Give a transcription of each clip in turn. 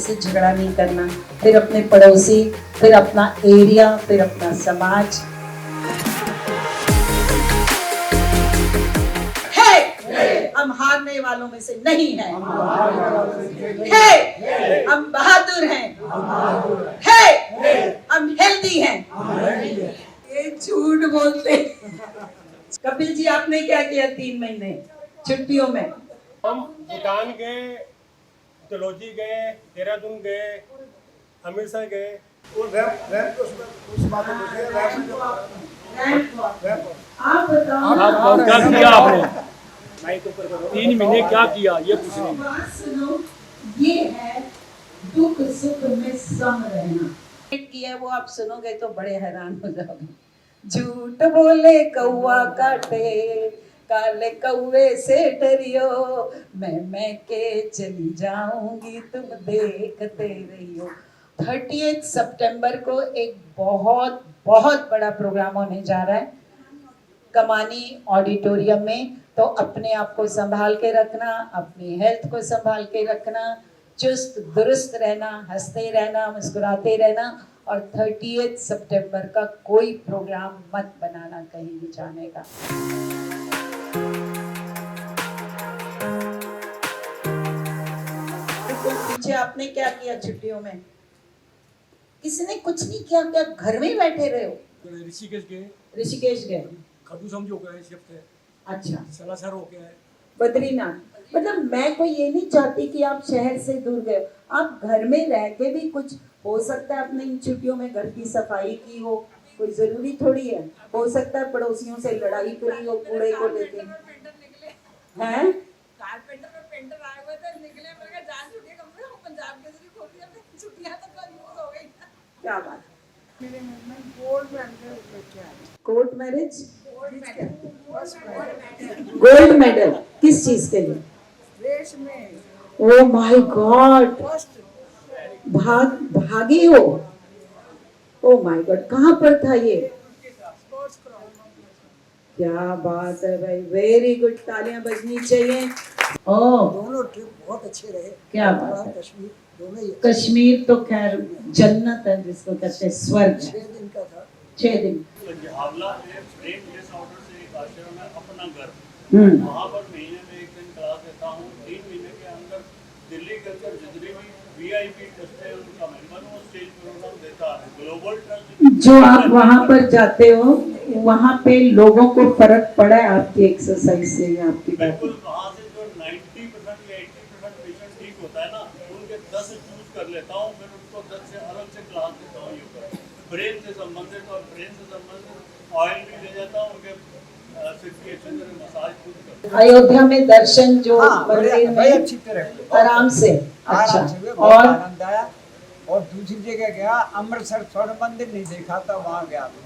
उससे झगड़ा नहीं करना, फिर अपने पड़ोसी, फिर अपना एरिया, फिर अपना समाज। हम हारने वालों में से नहीं हैं। हम बहादुर हैं। हम हेल्दी हैं। ये झूठ बोलते। कपिल जी, आपने क्या किया 3 महीने छुट्टियों में? हम भूटान गए, डलहौजी गए, देहरादून गए, अमृतसर गए। आप बताओ क्या किया आपने 3 महीने, क्या किया ये पूछ रहे हैं। बात सुनो, ये है दुख सुख में सम रहना। की है वो आप सुनोगे तो बड़े हैरान हो जाओगे। झूठ बोले कौवा काटे, काले कौवे से डरियो, मैं के चली जाऊंगी तुम देखते रहियो। 30 सितंबर को एक बहुत बहुत बड़ा प्रोग्राम होने जा रहा है कमानी ऑडिटोरियम में। तो अपने आप को संभाल के रखना, अपनी हेल्थ को संभाल के रखना, चुस्त दुरुस्त रहना, हंसते रहना, मुस्कुराते रहना। और 30 सितंबर का कोई प्रोग्राम मत बनाना कहीं भी जाने का। पीछे आपने क्या किया छुट्टियों में? किसने कुछ नहीं किया, क्या घर में बैठे रहे हो? ऋषिकेश गए, ऋषिकेश गए, खाटू श्याम जो गए शिफ्ट है, अच्छा, सलासर हो गया है, बद्रीनाथ। मतलब मैं कोई ये नहीं चाहती कि आप शहर से दूर गए, आप घर में रह के भी कुछ हो सकता है अपने इन छुट्टियों में घर की सफाई की हो, कोई जरूरी थोड़ी है। हो सकता है पड़ोसियों से लड़ाई करी हो कूड़े को लेके, हैं? कारपेंटर और पेंटर आए हुए थे, निकले, मैं कहा जान छुट्टियां कम से कम पंजाब के जरिए खोल दिया, छुट्टियां तक का यूज हो गई। क्या बात? मेरे हस्बैंड गोल्ड मेडल लेके आए। कोर्ट मैरिज, गोल्ड मेडल किस चीज के लिए? रेस में ओ माय गॉड, भागी हो? ओ माय गॉड, कहाँ पर था ये? Sports ground. क्या बात है भाई, वेरी गुड, तालियां बजनी चाहिए। ओ, दोनों ट्रिप बहुत अच्छे रहे। क्या बात है। कश्मीर दोनों ही कश्मीर तो खैर जन्नत है जिसको कहते हैं, स्वर्ग। 6 दिन का था। 6 दिन। हावला में ब्रेक लेस ऑर्डर से एक आश्रम है अपना घर, वहाँ पर महीने में 1 दिन क्लास देता हूँ। 3 महीने के अंदर दिल्ली कल्चर जितने भी VIP ट्रस्ट है उनका मेंबर हूँ, स्टेज प्रोग्राम देता है। ग्लोबल ट्रस्ट जो आप वहाँ पर जाते हो, वहाँ पे लोगों को फर्क पड़ा है आपकी एक्सरसाइज से या आपकी बात? बिल्कुल, वहाँ से जो 90% या 80% पेशेंट ठीक होता है ना, उनके 10 चूज कर लेता हूँ, फिर उनको 10 से अलग से क्लास देता हूँ योगा। ब्रेन से संबंधित और ब्रेन से संबंधित ऑयल भी ले जाता हूँ, उनके सिर्कुलेशन में मसाज खुद करता हूँ। अयोध्या में दर्शन जो मंदिर बड़ी में अच्छी तरह आराम से, अच्छा, आराम से हुए, बहुत और आनंद आया। और दूसरी जगह गया, अमृतसर स्वर्ण मंदिर नहीं देखा था, वहाँ गया था।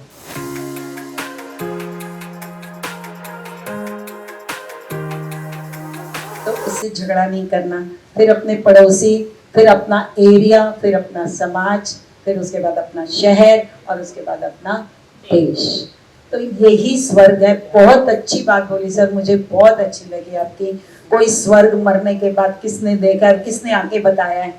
तो उससे झगड़ा नहीं करना, फिर अपने पड़ोसी, फिर अपना एरिया, फिर अपना समाज, फिर उसके बाद अपना शहर और उसके बाद अपना देश। तो यही स्वर्ग है। बहुत अच्छी बात बोली सर, मुझे बहुत अच्छी लगी आपकी। कोई स्वर्ग मरने के बाद किसने देखा, किसने आके बताया है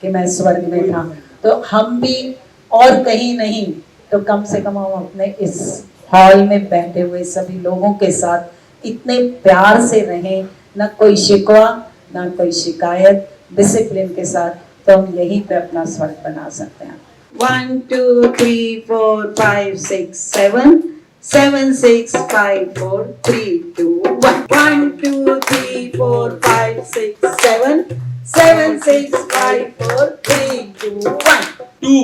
कि मैं स्वर्ग में था? तो हम भी और कहीं नहीं तो कम से कम हम अपने इस हॉल में बैठे हुए सभी लोगों के साथ इतने प्यार से रहें, ना कोई शिकवा ना कोई शिकायत, डिसिप्लिन के साथ, तो हम यहीं पे अपना स्वर्ग बना सकते हैं। 1 2 3 4 5 6 7 7 6 5 4 3 2 1 1 2 3 4 5 6 7 7 6 5 4 3 2 1 2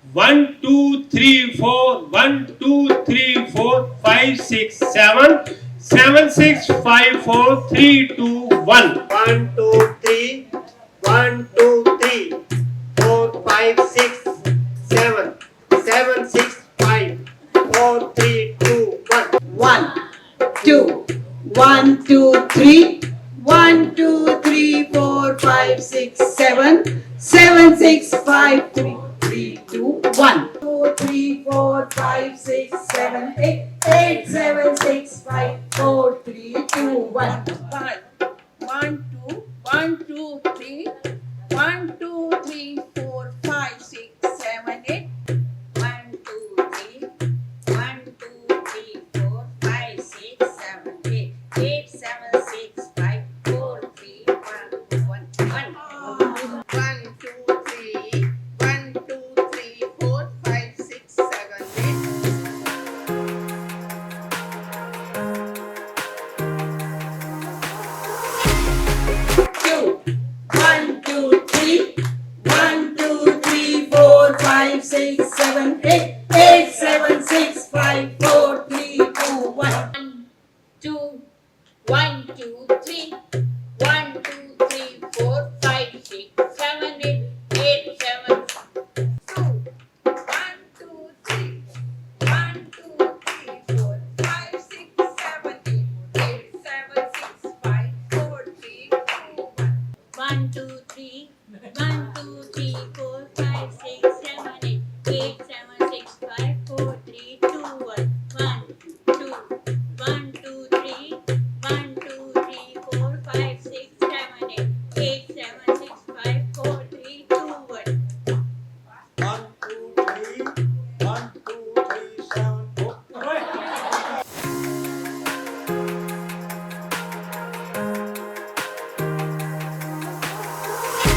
1 2 3 4 1 2 3 4 5 6 7 7 6 5 4 3 2 1 1 2 3 1 2 3 4 5 6 7 7 6 5 4 3 2 1 1 2 1 2 3 1 2 3 4 5 6 7 7 6 5 3 3 2 1 2 3 4 5 6 7 8 8 7 6 5 4 3 2 1 1 2 1 2 3 1 2 3 5 6 7 8 8 7 6 5 4 3 2 1 2 1 2 3 1 2 3 4 5 6 7 8 8 7 2 1 2 3 1 2 3 4 5 6 7 8 8 7 6 5 4 3 2 1 1 2 3 1 2 3 4 5 6 7 8 8 7 6 5 4 3 2 1 1 2 1 2 3 1 2 3 4 5 6 7 8 8 7 6 5 4 3 2 1 1 2 3 1 2 3 7 4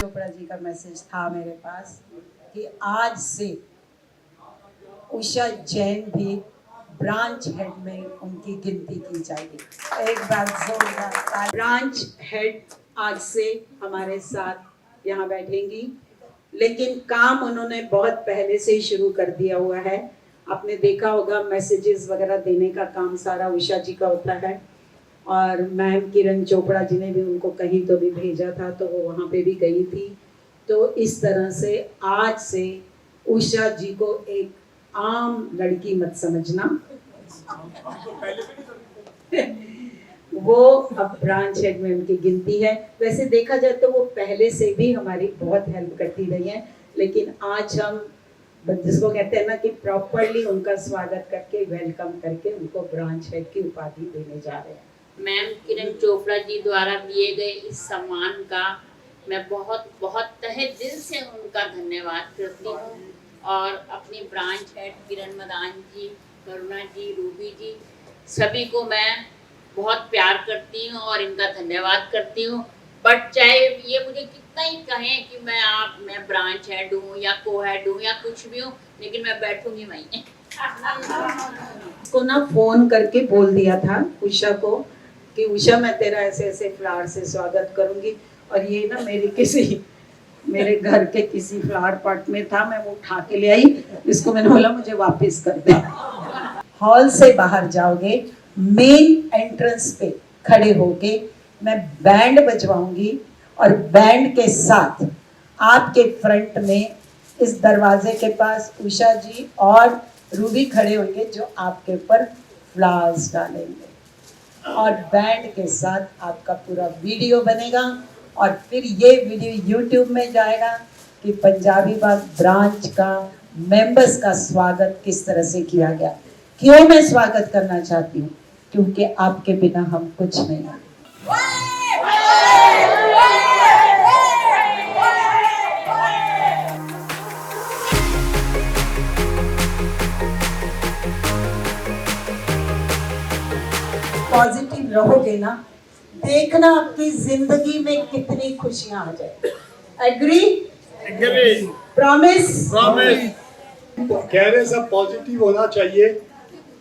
चोपड़ा जी का मैसेज था मेरे पास कि आज से उषा जैन भी ब्रांच हेड में उनकी गिनती की जाएगी। एक बार जोरदार। ब्रांच हेड आज से हमारे साथ यहाँ बैठेंगी, लेकिन काम उन्होंने बहुत पहले से ही शुरू कर दिया हुआ है। आपने देखा होगा मैसेजेस वगैरह देने का काम सारा उषा जी का होता है, और मैम किरण चोपड़ा जी ने भी उनको कहीं तो भी भेजा था तो वो वहाँ पे भी गई थी। तो इस तरह से आज से उषा जी को एक आम लड़की मत समझना, वो अब ब्रांच हेड में उनकी गिनती है। वैसे देखा जाए तो वो पहले से भी हमारी बहुत हेल्प करती रही है, लेकिन आज हम जिसको कहते हैं ना कि प्रॉपरली उनका स्वागत करके वेलकम करके उनको ब्रांच हेड की उपाधि देने जा रहे हैं। मैम किरण चोपड़ा जी द्वारा दिए गए इस सम्मान का मैं बहुत बहुत तहे दिल से उनका धन्यवाद करती हूँ, और अपनी ब्रांच हेड किरण मदान जी, करुणा जी, रूबी जी, सभी को मैं बहुत प्यार करती हूँ और इनका धन्यवाद करती हूँ। बट चाहे ये मुझे कितना ही कहें कि मैं ब्रांच हेड हूँ या को हेड हूँ या कुछ भी हूँ, लेकिन मैं बैठूंगी वहीं। को ना फोन करके बोल दिया था उषा को कि उषा मैं तेरा ऐसे ऐसे फ्लावर से स्वागत करूंगी, और ये ना मेरे घर के किसी फ्लावर पॉट में था, मैं वो उठा के ले आई, इसको मैंने बोला मुझे वापस कर दे। हॉल से बाहर जाओगे, मेन एंट्रेंस पे खड़े होके मैं बैंड बजवाऊंगी, और बैंड के साथ आपके फ्रंट में इस दरवाजे के पास उषा जी और रूबी खड़े होंगे जो आपके ऊपर फ्लावर्स डालेंगे, और बैंड के साथ आपका पूरा वीडियो बनेगा, और फिर ये वीडियो YouTube में जाएगा कि पंजाबी बाग ब्रांच का मेंबर्स का स्वागत किस तरह से किया गया। क्यों मैं स्वागत करना चाहती हूँ? क्योंकि आपके बिना हम कुछ नहीं हैं। पॉजिटिव रहोगे ना, देखना आपकी जिंदगी में कितनी खुशियां आ जाए। एग्री? प्रॉमिस? तो कह रहे सब पॉजिटिव होना चाहिए।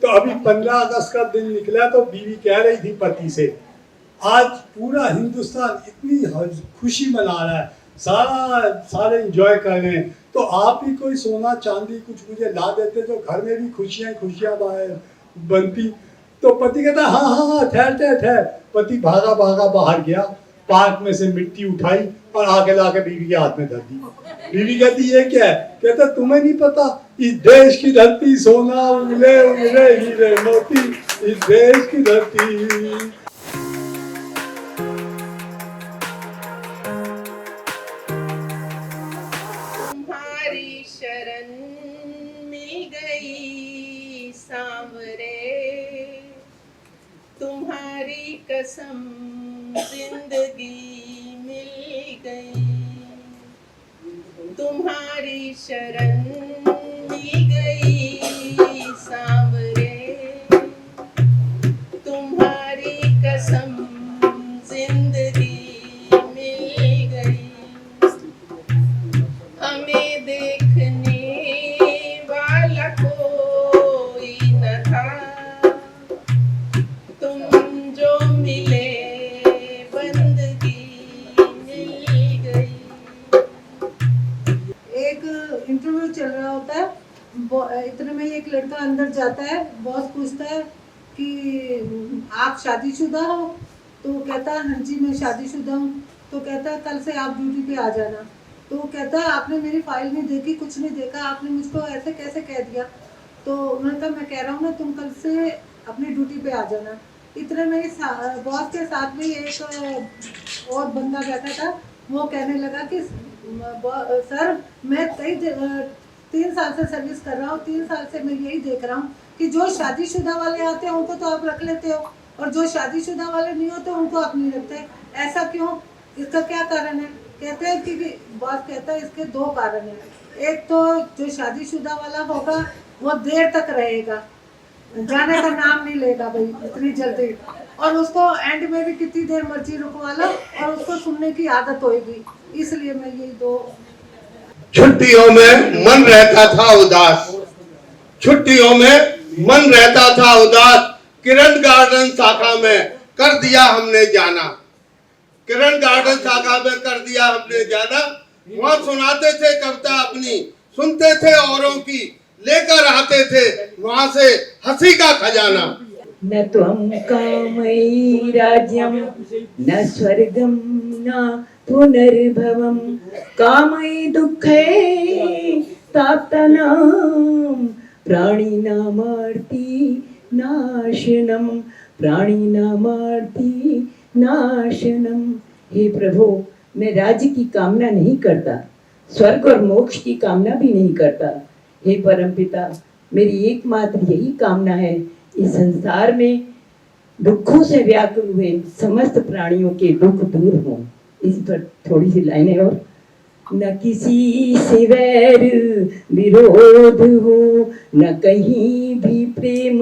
तो अभी 15 अगस्त का दिन निकला तो बीवी कह रही थी पति से, आज पूरा हिंदुस्तान इतनी खुशी मना रहा है, सारे एंजॉय कर रहे हैं, तो आप ही कोई सोना चांदी कुछ मुझे ला देते तो घर में भी खुशियां बनती। तो पति कहता हाँ ठहर। पति भागा बाहर गया, पार्क में से मिट्टी उठाई और आके लाके बीवी के हाथ में धर दी। बीवी कहती ये क्या है? कहता तुम्हें नहीं पता, इस देश की धरती सोना उगले हीरे मोती, इस देश की धरती। तुम्हारी शरण मिल गई सांवरे, तुम्हारी कसम जिंदगी मिल गई, तुम्हारी शरण मिल गई सांवरे, तुम्हारी कसम जिंदगी मिल गई। हमें देखने वाला कोई न था, तुम जो मिले बंदगी मिल गई। एक इंटरव्यू चल रहा होता है, इतने में एक लड़का अंदर जाता है, बॉस पूछता है कि आप शादीशुदा हो? तो कहता है हाँ जी मैं शादीशुदा हूँ। तो कहता है कल से आप ड्यूटी पे आ जाना। तो वो कहता है आपने मेरी फाइल नहीं देखी, कुछ नहीं देखा, आपने मुझको ऐसे कैसे कह दिया? तो उन्होंने कहा मैं कह रहा हूँ ना तुम कल से अपनी ड्यूटी पे आ जाना। इतने में बॉस के साथ भी एक और बंदा बैठा था, वो कहने लगा कि सर मैं 3 साल से सर्विस कर रहा हूँ, 3 साल से मैं यही देख रहा हूँ कि जो शादीशुदा वाले आते हैं उनको तो आप रख लेते हो और जो शादीशुदा वाले नहीं होते उनको आप नहीं रखते, ऐसा क्यों? इसका क्या कारण है? कहते हैं कि बॉस कहता है इसके 2 कारण हैं। एक तो जो शादीशुदा वाला होगा वो देर तक रहेगा, जाने का नाम नहीं लेगा भाई इतनी जल्दी, और उसको एंड में भी कितनी देर मर्जी रुकवा लो और उसको सुनने की आदत होगी। इसलिए मैं यही 2। छुट्टियों में मन रहता था उदास, छुट्टियों में मन रहता था उदास, किरण गार्डन शाखा में कर दिया हमने जाना, किरण गार्डन शाखा में कर दिया हमने जाना। वहाँ सुनाते थे कविता अपनी, सुनते थे औरों की, लेकर आते थे वहाँ से हंसी का खजाना। न त्वं कामयि राज्यं न स्वर्गं न पुनर्भवं कामयि दुःखे ताप्तानां प्राणिनामार्ति नाशनम, प्राणिनामार्ति नाशनम। हे प्रभु, मैं राज्य की कामना नहीं करता, स्वर्ग और मोक्ष की कामना भी नहीं करता। हे परमपिता, मेरी एकमात्र यही कामना है, इस संसार में दुखों से व्याकुल हुए समस्त प्राणियों के दुख दूर हों। इस पर थोड़ी सी लाइनें और। न किसी से वैर विरोध हो, न कहीं भी प्रेम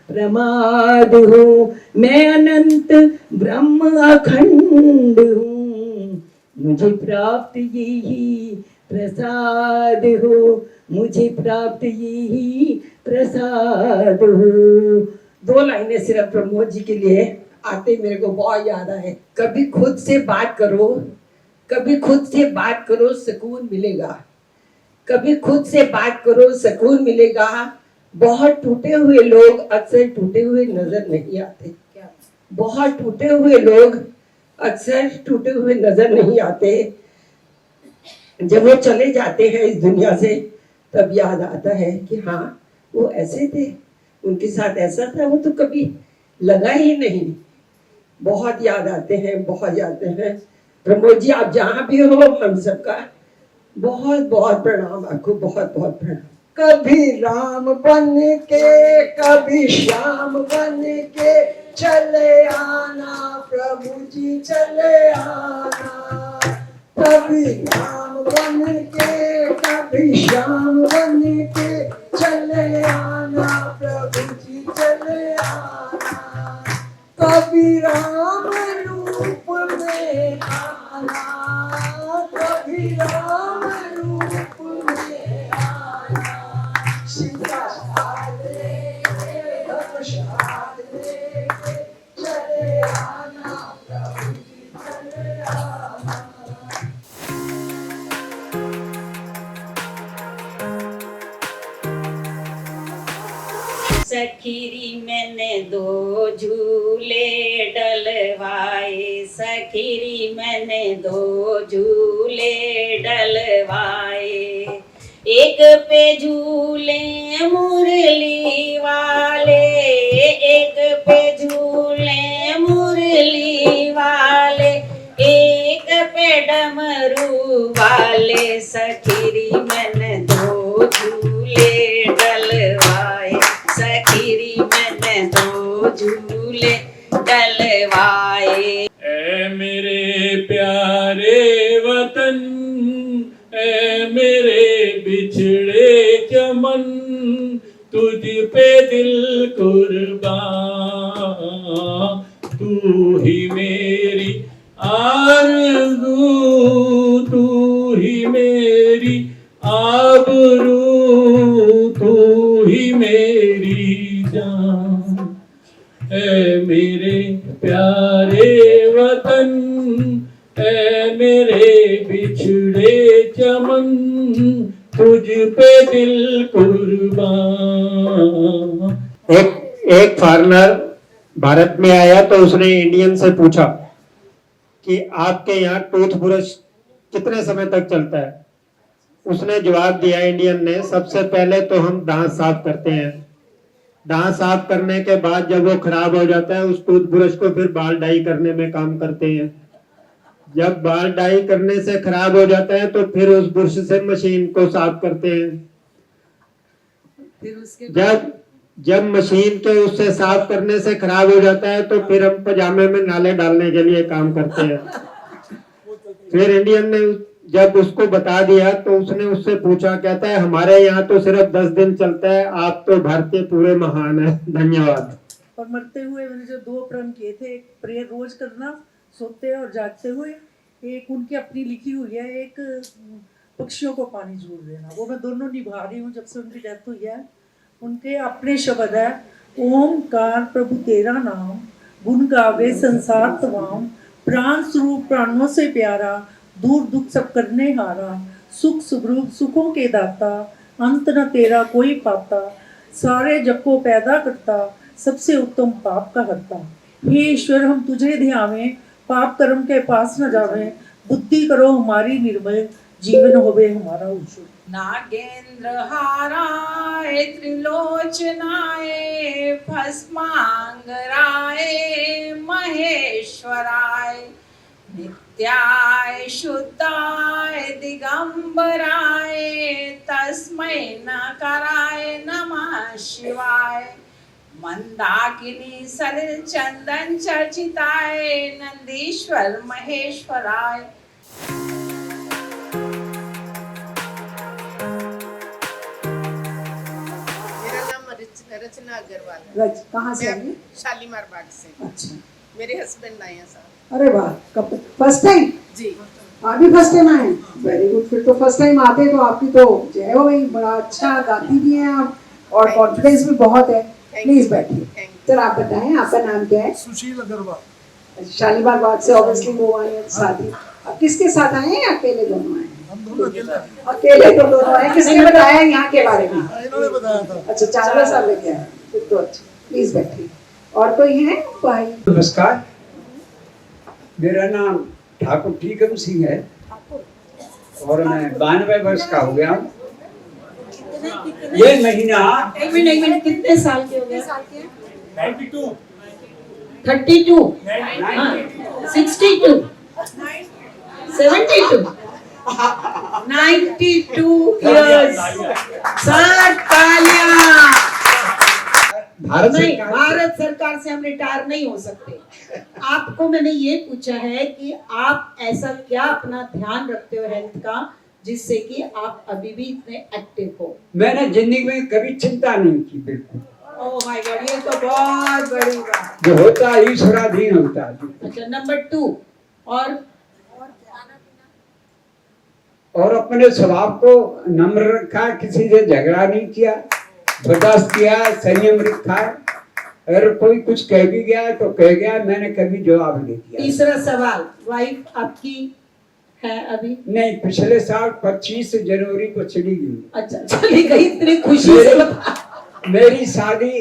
प्रमाद हो, मैं अनंत ब्रह्म अखंड हूँ, मुझे प्राप्त यही प्रसाद हो, मुझे प्राप्त यही प्रसाद हो। 2 लाइनें सिर्फ प्रमोद जी के लिए आते मेरे को बहुत याद आए। कभी खुद से बात करो, कभी खुद से बात करो, सुकून मिलेगा। कभी खुद से बात करो, सुकून मिलेगा। बहुत टूटे हुए लोग अक्सर टूटे हुए नजर नहीं आते, बहुत टूटे हुए लोग अक्सर टूटे हुए नजर नहीं आते। जब वो चले जाते हैं इस दुनिया से तब याद आता है कि हाँ वो ऐसे थे, उनके साथ ऐसा था, वो तो कभी लगा ही नहीं। बहुत याद आते हैं, बहुत याद आते हैं। प्रमोद जी आप जहाँ भी हो, हम सबका बहुत बहुत प्रणाम, आपको बहुत बहुत प्रणाम। कभी राम बन के कभी श्याम बन के चले आना प्रभु जी चले आना, कभी राम बन के कभी श्याम बन के चले आना प्रभु जी चले आना, कभी राम रूप में आना, कभी राम रूप में आना, सीता साथ लेके धनुष हाथ लेके चले आना प्रभु जी चले आना। सखीरी मैंने 2 झूले डलवाए, सखीरी मैंने 2 झूले डलवाए, एक पे झूले मुरली वाले, एक पे झूले मुरली वाले, एक पे डमरू वाले, सखीरी मैंने 2 झूले डलवाए, सखीरी मैंने 2 झूले डलवाए। ऐ मेरे प्यारे वतन, ऐ मेरे बिछड़े चमन, तुझ पे दिल कुर्बान, तू ही मेरी आरज़ू, तू ही मेरी आबरू, तू ही मेरी जान। ऐ मेरे प्यारे वतन, ऐ मेरे बिछड़े चमन, तुझ पे दिल कुर्बान। एक फॉरेनर भारत में आया तो उसने इंडियन से पूछा कि आपके यहाँ टूथब्रश कितने समय तक चलता है। उसने जवाब दिया इंडियन ने, सबसे पहले तो हम दांत साफ करते हैं, दांत साफ करने के बाद जब वो खराब हो जाता है उस टूथब्रश को फिर बाल डाई करने में काम करते हैं, जब बाल डाई करने से खराब हो जाता है तो फिर उस ब्रश से मशीन को साफ करते हैं, फिर उसके जब मशीन के उससे साफ करने से खराब हो जाता है तो फिर हम पजामे में नाले डालने के लिए काम करते हैं। फिर इंडियन ने जब उसको बता दिया तो उसने उससे पूछा, कहता है हमारे यहाँ तो सिर्फ 10 दिन चलता है, आप तो भारतीय पूरे महान है। धन्यवाद। और मरते हुए मैंने जो 2 प्रण किए थे, एक प्रेयर रोज करना सोते और जागते हुए, एक उनकी अपनी लिखी हुई है, एक पक्षियों को पानी जोड़ देना, वो मैं दोनों निभा रही हूँ जब से उनकी डेथ हुई है। उनके अपने शब्द है, ओमकार प्रभु तेरा नाम, गुण गावे संसार तमाम, प्राण स्वरूप प्राणों से प्यारा, दूर दुख सब करने हारा, सुख सुखरूप सुखों के दाता, अंत न तेरा कोई पाता, सारे जग को पैदा करता, सबसे उत्तम पाप का हरता। हे ईश्वर हम तुझे ध्यावें, पाप कर्म के पास न जावें, बुद्धि करो हमारी निर्मल, जीवन होवे हमारा उज्जवल। नागेंद्र हाराय त्रिलोचनाय भस्मांगराय महेश्वराय नित्याय शुद्धाय दिगंबराय तस्मै नकाराय नमः शिवाय मंदाकिनी सलिल चंदन चर्चिताय नंदीश्वर महेश्वराय। रचना अग्रवाल है। कहाँ से आई? शालीमार बाग से। अच्छा, मेरे हस्बैंड आए हैं साहब। अरे वाह, कब फर्स्ट टाइम? जी आप भी फर्स्ट टाइम आए? वेरी गुड, फिर तो फर्स्ट टाइम आते तो आपकी तो जय हो गई, बड़ा अच्छा गाती भी हैं आप और कॉन्फिडेंस भी बहुत है। प्लीज बैठिए। सर आप बताएं आपका नाम क्या है? सुशील अग्रवाल। शालीमार बाग से ऑब्वियसली वो आए हैं साथ ही। अब किसके साथ आए हैं? अकेले दोनों आए हैं? अकेले तो दोनों आए। किसने बताया यहाँ के बारे में? इन्होंने बताया था। अच्छा, 4 साल लेके आए, फिर तो अच्छा। प्लीज बैठिए। और कोई है भाई? नमस्कार, मेरा नाम ठाकुर टीकम सिंह है और मैं 92 वर्ष का हो गया हूँ। ये महीना एक मिनट कितने साल के हो गए? 92 32 62 72 92 years। सर तालियां। भारत सरकार से हम रिटायर नहीं हो सकते। आपको मैंने ये पूछा है कि आप ऐसा क्या अपना ध्यान रखते हो हेल्थ का जिससे कि आप अभी भी इतने एक्टिव हो? मैंने जिंदगी में कभी चिंता नहीं की, बिल्कुल। ओह माय गॉड, ये तो बहुत बड़ी बात। जो होता है ईश्वराधीन होता है। अच्छा, नंबर 2 और अपने स्वभाव को नम्र रखा, किसी से झगड़ा नहीं किया, बर्दाश्त किया, संयम रखा। अगर कोई कुछ कह भी गया तो कह गया, मैंने कभी जवाब नहीं दिया। तीसरा सवाल, वाइफ आपकी है अभी? नहीं, पिछले साल 25 जनवरी को चली गई। अच्छा, चली गई, इतनी खुशी से मेरी शादी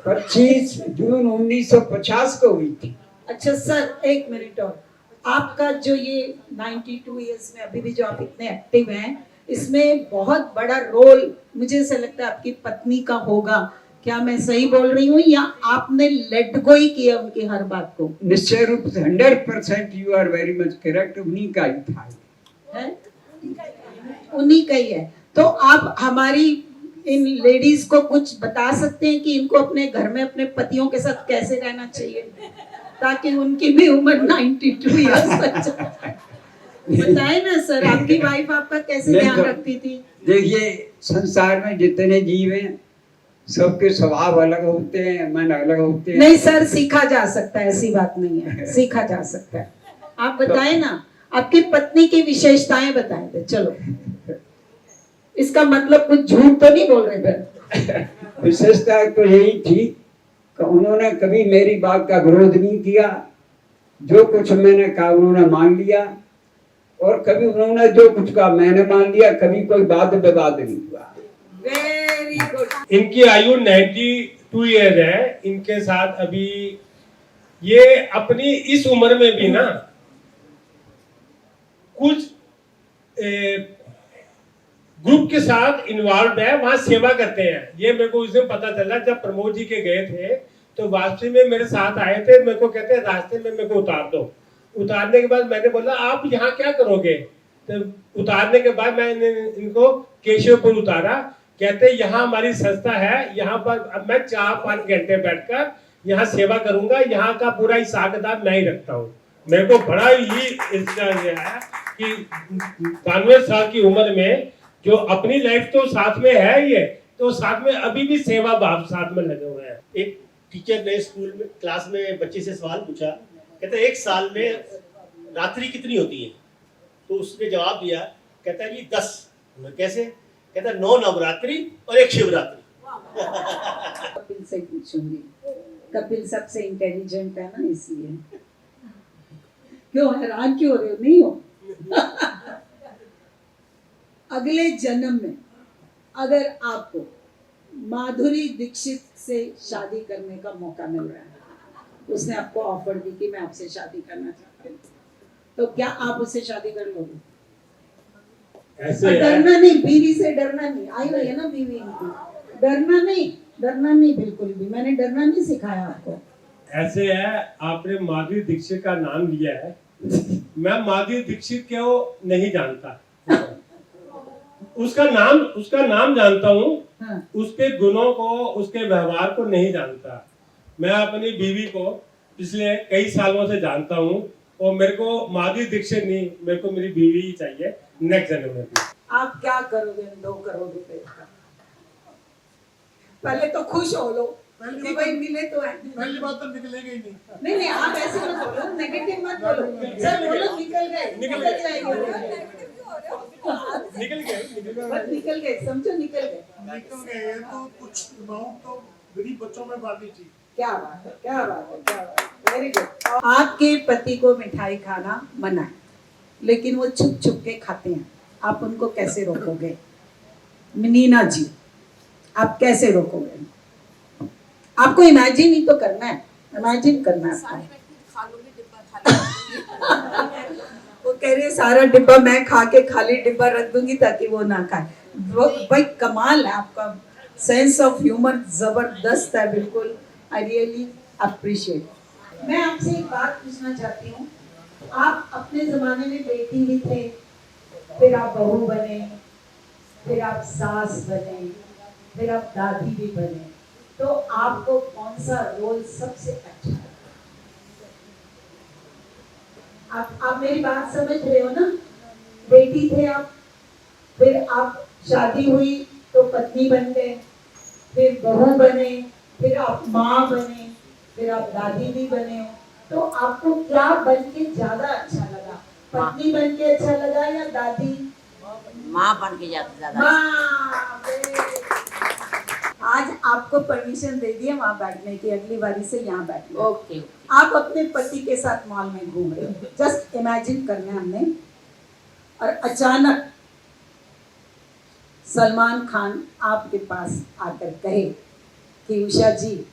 25 जून 1950 को हुई थी। अच्छा सर, एक मिनट और, आपका जो ये 92 इयर्स में अभी भी जो आप इतने एक्टिव हैं, इसमें बहुत बड़ा रोल मुझे ऐसा लगता है आपकी पत्नी का होगा। क्या मैं सही बोल रही हूँ या आपने लेट गो ही किया उनकी हर बात को? निश्चय रूप से 100% you are very much correct. उन्हीं का ही था, उन्हीं का ही है। तो आप हमारी इन लेडीज को कुछ बता सकते हैं कि इनको अपने घर में अपने पतियों के साथ कैसे रहना चाहिए ताकि उनकी भी उम्र 92 इयर्स बताए ना सर, आपकी वाइफ आपका कैसे ध्यान रखती थी? देखिए, संसार में जितने जीव हैं सबके स्वभाव अलग होते हैं, मन अलग होते हैं। नहीं सर, सीखा जा सकता है, ऐसी बात नहीं है, सीखा जा सकता है। आप बताए ना, आपकी पत्नी की विशेषताएं बताए थे। चलो, इसका मतलब कुछ झूठ तो नहीं बोल रहे थे? विशेषता तो यही थी कि उन्होंने कभी मेरी बात का विरोध नहीं किया। जो कुछ मैंने कहा उन्होंने मान लिया और कभी उन्होंने जो कुछ कहा मैंने मान लिया, कभी कोई वाद विवाद नहीं हुआ। Very good. इनकी आयु 92 ईयर है। इनके साथ अभी ये अपनी इस उम्र में भी ना कुछ ग्रुप के साथ इन्वॉल्व है, वहां सेवा करते हैं। ये मेरे को उस दिन पता चला जब प्रमोद जी के गए थे, तो वापसी में मेरे साथ आए थे। मेरे को कहते हैं रास्ते में मेरे को उतार दो। उतारने के बाद मैंने बोला आप यहाँ क्या करोगे? तो उतारने के बाद मैंने इनको केशवपुर उतारा। कहते यहाँ हमारी संस्था है, यहाँ पर अब मैं 4-5 घंटे बैठकर यहाँ सेवा करूंगा, यहाँ का पूरा हिसाब किताब मैं ही रखता हूँ। मेरे को बड़ा ही इसका है कि 92 साल की उम्र में जो अपनी लाइफ तो साथ में है, ये तो साथ में अभी भी सेवा भाव साथ में लगे हुए हैं। एक टीचर ने स्कूल में क्लास में बच्चे से सवाल पूछा, कहते एक साल में रात्रि कितनी होती है? तो उसने जवाब दिया, कहता है जी 10। कैसे? कहता है 9 नवरात्रि और 1 शिवरात्रि। कपिल से पूछूंगी, कपिल सबसे इंटेलिजेंट है ना, इसलिए। क्यों हैरान क्यों हो रहे हो? नहीं हो? अगले जन्म में अगर आपको माधुरी दीक्षित से शादी करने का मौका मिल रहा है, उसने आपको ऑफर दी कि मैं आपसे शादी करना चाहती हूँ, तो क्या आप उससे शादी कर लोगे? ऐसे डरना नहीं, बीवी से डरना नहीं। आई हुई है ना बीवी इनकी, डरना नहीं बिल्कुल भी। मैंने डरना नहीं सिखाया आपको। ऐसे है, आपने माधुरी दीक्षित का नाम लिया है। मैं माधुरी दीक्षित को नहीं जानता, उसका नाम जानता हूँ, हाँ। उसके गुणों को, उसके व्यवहार को नहीं जानता। मैं अपनी बीवी को पिछले कई सालों से जानता हूँ, और मेरे को माधुरी दीक्षित नहीं, मेरे को मेरी बीवी ही चाहिए नेक्स्ट जन्म में भी। आप क्या करोगे 2 करोड़ रुपए का? पहले तो खुश हो लो कि भाई मिले तो है। पहली बात तो निकलेगा ही नहीं। नहीं आप ऐसे मत बोलो, नेगेटिव मत बोलो। सर बोलो निकल गए, निकल जाएंगे। निकल गए, समझो निकल गए। तो कुछ अमाउंट तो गरीब बच्चों में बांटनी चाहिए। क्या बात है, क्या बात है, क्या बात है, वेरी गुड। आपके पति को मिठाई खाना मना है, लेकिन वो छुप छुप के खाते हैं, आप उनको कैसे रोकोगे? मीना जी, आप कैसे रोकोगे? आपको इमेजिन ही तो करना है, इमेजिन करना है आपको। वो कह रहे सारा डिब्बा मैं खा के खाली डिब्बा रख दूंगी ताकि वो ना खाए। वो भाई कमाल है आपका, सेंस ऑफ ह्यूमर जबरदस्त है, बिल्कुल। I really appreciate. मैं आपसे एक बात पूछना चाहती हूँ, आप अपने जमाने में बेटी भी थे, फिर आप बहू बने, फिर आप सास बने, फिर आप दादी भी बने, तो आपको कौन सा रोल सबसे अच्छा लगा? आप मेरी बात समझ रहे हो ना? बेटी थे आप, फिर आप शादी हुई तो पत्नी बन गए, फिर बहू बने, फिर आप माँ बने, फिर आप दादी भी बने हो, तो आपको क्या बन के ज्यादा अच्छा लगा? पत्नी बन के अच्छा लगा या दादी? माँ बन के ज्यादा। माँ। आज आपको परमिशन दे दिए वहाँ बैठने की, अगली बारी से यहाँ बैठना। ओके। आप अपने पति के साथ मॉल में घूम रहे हो, जस्ट इमेजिन करना है हमने, और अचानक सलमान खान आपके पास आकर कहे कि उषा जी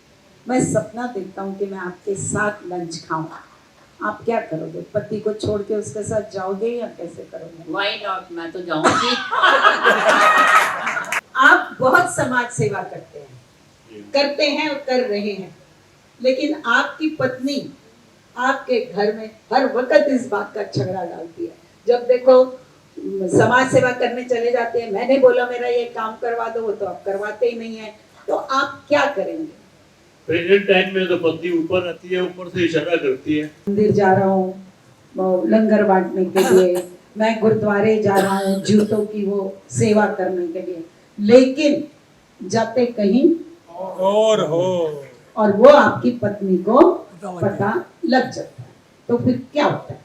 मैं सपना देखता हूँ कि मैं आपके साथ लंच खाऊं, आप क्या करोगे? पति को छोड़ के उसके साथ जाओगे या कैसे करोगे? व्हाई नॉट, मैं तो जाऊंगी। आप बहुत समाज सेवा करते हैं और कर रहे हैं, लेकिन आपकी पत्नी आपके घर में हर वक्त इस बात का झगड़ा डालती है। जब देखो समाज सेवा करने चले जाते हैं, मैंने बोला मेरा ये काम करवा दो, वो तो आप करवाते ही नहीं है, तो आप क्या करेंगे? प्रेजेंट टाइम में तो पत्नी ऊपर रहती है, ऊपर से इशारा करती है। मंदिर जा रहा हूँ लंगर बांटने के लिए, मैं गुरुद्वारे जा रहा हूँ जूतों की वो सेवा करने के लिए, लेकिन जाते कहीं और हो, और वो आपकी पत्नी को पता लग जाता है, तो फिर क्या होता है?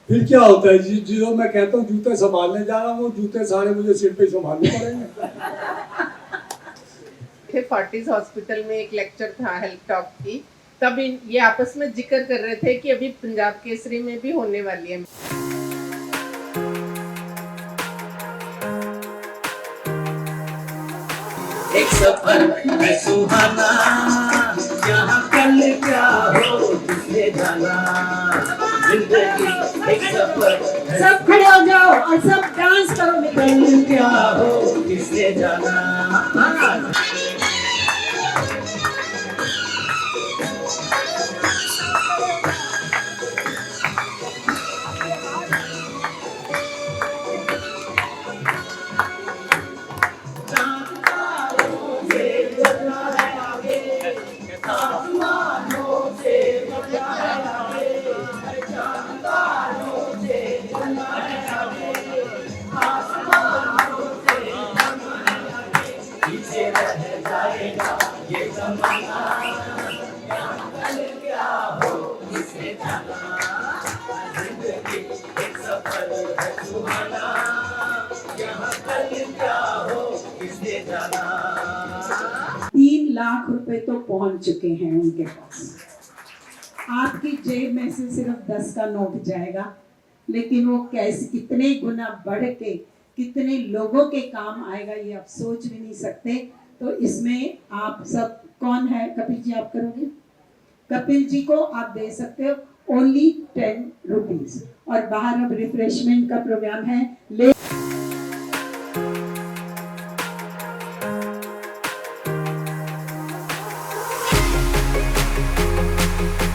फिर क्या होता है जी? जो मैं कहता हूँ जूते संभालने जा रहा हूँ, वो जूते सारे मुझे सिर पे संभालने पड़ेंगे। फोर्टिस हॉस्पिटल में एक लेक्चर था हेल्थ टॉक की, तब ये आपस में जिक्र कर रहे थे कि अभी पंजाब केसरी में भी होने वाली है। एक सफर है सुहाना, यहाँ कल क्या हो किसने जाना। जिंदगी एक सफर है, सब खड़े हो जाओ और सब डांस करो। कल क्या हो किसने जाना। एक सफर है सुहाना, यहाँ कल क्या हो किसने जाना। 3 लाख रुपए तो पहुंच चुके हैं उनके पास। आपकी जेब में से सिर्फ 10 का नोट जाएगा, लेकिन वो कैसे कितने गुना बढ़ के कितने लोगों के काम आएगा ये आप सोच भी नहीं सकते। तो इसमें आप सब कौन है? कपिल जी आप करोगे? कपिल जी को आप दे सकते हो ओनली 10 रुपीज। और बाहर अब रिफ्रेशमेंट का प्रोग्राम है।